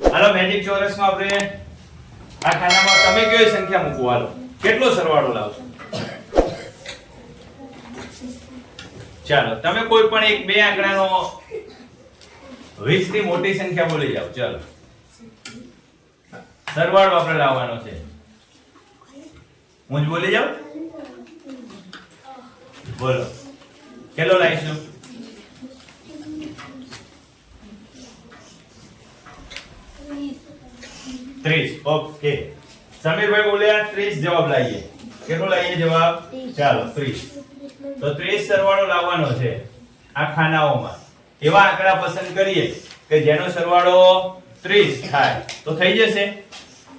હાલો magic ચોરસમાં આપણે આ ખાનામાં તમે કઈ સંખ્યા મૂકવો હાલો કેટલો સરવાળો લાવશો ચાલો તમે કોઈ પણ એક બે આંકડાનો 20 થી મોટી સંખ્યા બોલી જાઓ ચાલો સરવાળો આપણે લાવવાનો છે હું જ બોલી જાઉં બોલો કેટલો લાવીશું 30 ઓકે સમીરભાઈ બોલ્યા 30 જવાબ લાવીએ કેટલો લાવીએ જવાબ ચાલો 30 તો 30 સરવાળો લાવવાનો છે આ ખાનાઓમાં એવા આંકડા પસંદ કરીએ કે જેનો સરવાળો 30 થાય તો થઈ જશે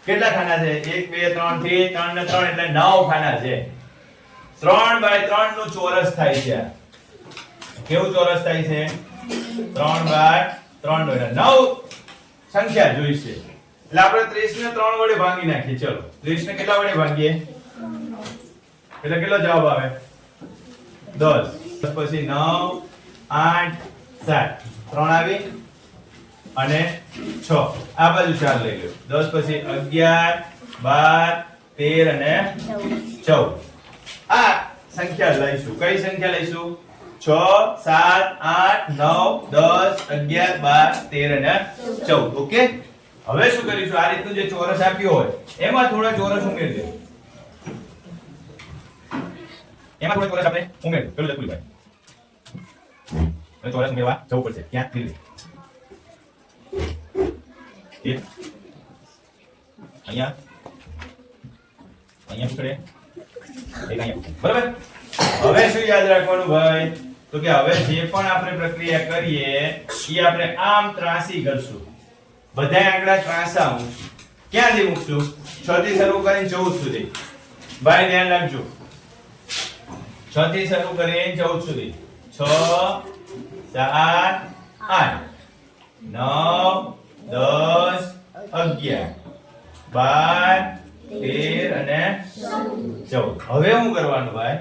કેટલા ખાના છે 1 2 3 થી 3 ને 3 એટલે 9 ખાના છે 3 બાય 3 નું ચોરસ થાય છે કેવું ચોરસ થાય છે 3 બાય 3 નો એટલે 9 સંખ્યા જોઈશે એટલે આપણે 30 ને 3 વડે ભાગી નાખીએ ચલો 30 ને કેટલા વડે ભાગીએ એટલે કેટલો જવાબ આવે 10 પછી 9 8 7 3 આવી અને 6 આ બાજુ 4 લઈ લો 10 પછી 11 12 13 અને 14 આ સંખ્યા લઈશું કઈ સંખ્યા લઈશું 6 7 8 9 10 11 12 13 અને 14 ઓકે હવે શું કરીશું આ રીતનું જે ચોરસ આપ્યો હોય એમાં થોડા ચોરસ ઉમેરી દે એમાં થોડા ચોરસ આપણે ઉમેર પેલું લખું ભાઈ હવે ચોરસ ઉમેરવા જવું પડશે ક્યાં લીધે એક અહીંયા અહીંયા પકડે એક અહીંયા બરાબર હવે શું યાદ રાખવાનું ભાઈ તો કે હવે જે પણ આપણે પ્રક્રિયા કરીએ એ આપણે આમ ત્રાસી કરશું બધા આંકડા ત્રાસા મૂકશું ક્યાંથી મૂકશું 6 થી શરૂ કરીને 14 સુધી ભાઈ ધ્યાન રાખજો 6 થી શરૂ કરીને 14 સુધી 6 7 8 9 10 11 12 13 અને 14 હવે શું કરવાનું ભાઈ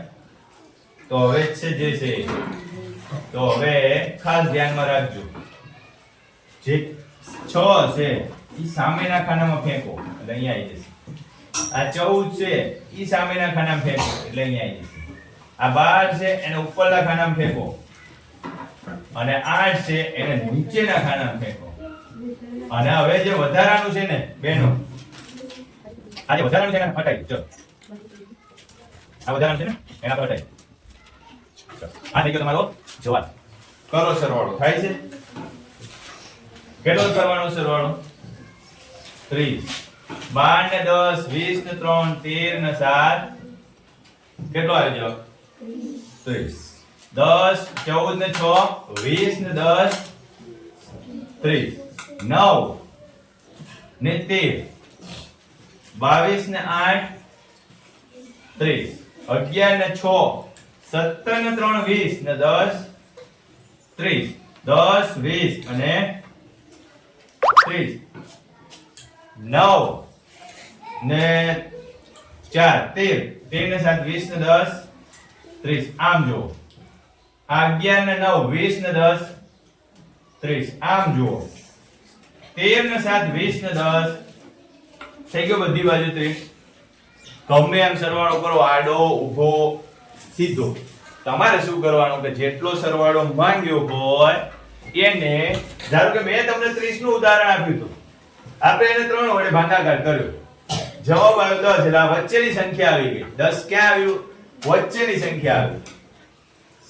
તો હવે છે જે છે તો હવે ખાસ ધ્યાનમાં રાખજો જે 6 છે ઈ સામેના ખાનામાં ફેંકો એટલે અહીંયા આવી જશે આ 14 છે ઈ સામેના ખાનામાં ફેંકો એટલે અહીંયા આવી જશે આ 12 છે એને ઉપરના ખાનામાં ફેંકો અને 8 છે એને નીચેના ખાનામાં ફેંકો અને હવે જે વધારાનું છે ને બેનો આ જે વધારાનું છે એને હટાવી દો ચલો આ વધારાનું છે ને એને આપણે હટાવી આ થઈ ગયો તમારો જવાબ કરો સરવાળો થાય છે કેટલો કરવાનો સરવાળો 30 12 ને 10 20 ને 3 13 ને 7 કેટલો આવે જવાબ 30 10 14 ને 6 20 ને 10 30 9 ને 13 22 ને 8 30 11 ને 6 17 ને 3 20 ને 10 30 10 20 અને 30 9 ને 4 13 13 ને 7 20 ને 10 30 આમ જુઓ આ 11 ને 9 20 ને 10 30 આમ જુઓ 13 ને 7 20 ને 10 થઈ ગયો બધી બાજુ 30 ગમે એમ સરવાળો કરો આડો ઊભો સીધો તમારે શું કરવાનું કે જેટલો સરવાળો માંગ્યો હોય એને ધારો કે મેં તમને 30 નું ઉદાહરણ આપ્યું હતું આપણે એને 3 વડે ભાગાકાર કર્યો જવાબ આવ્યો 10 એટલે વચ્ચેની સંખ્યા આવી ગઈ 10 ક્યાં આવ્યું વચ્ચેની સંખ્યા આવી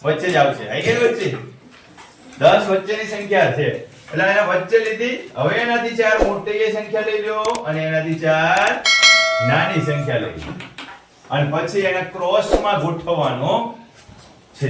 વચ્ચે જ આવશે આઈ ગઈ વચ્ચે 10 વચ્ચેની સંખ્યા છે એટલે એને વચ્ચે લીધી હવે એનાથી 4 મોટી સંખ્યા લઈ લો અને એનાથી 4 નાની સંખ્યા લઈ લો અને પછી એને ક્રોસમાં ગોઠવવાનો છે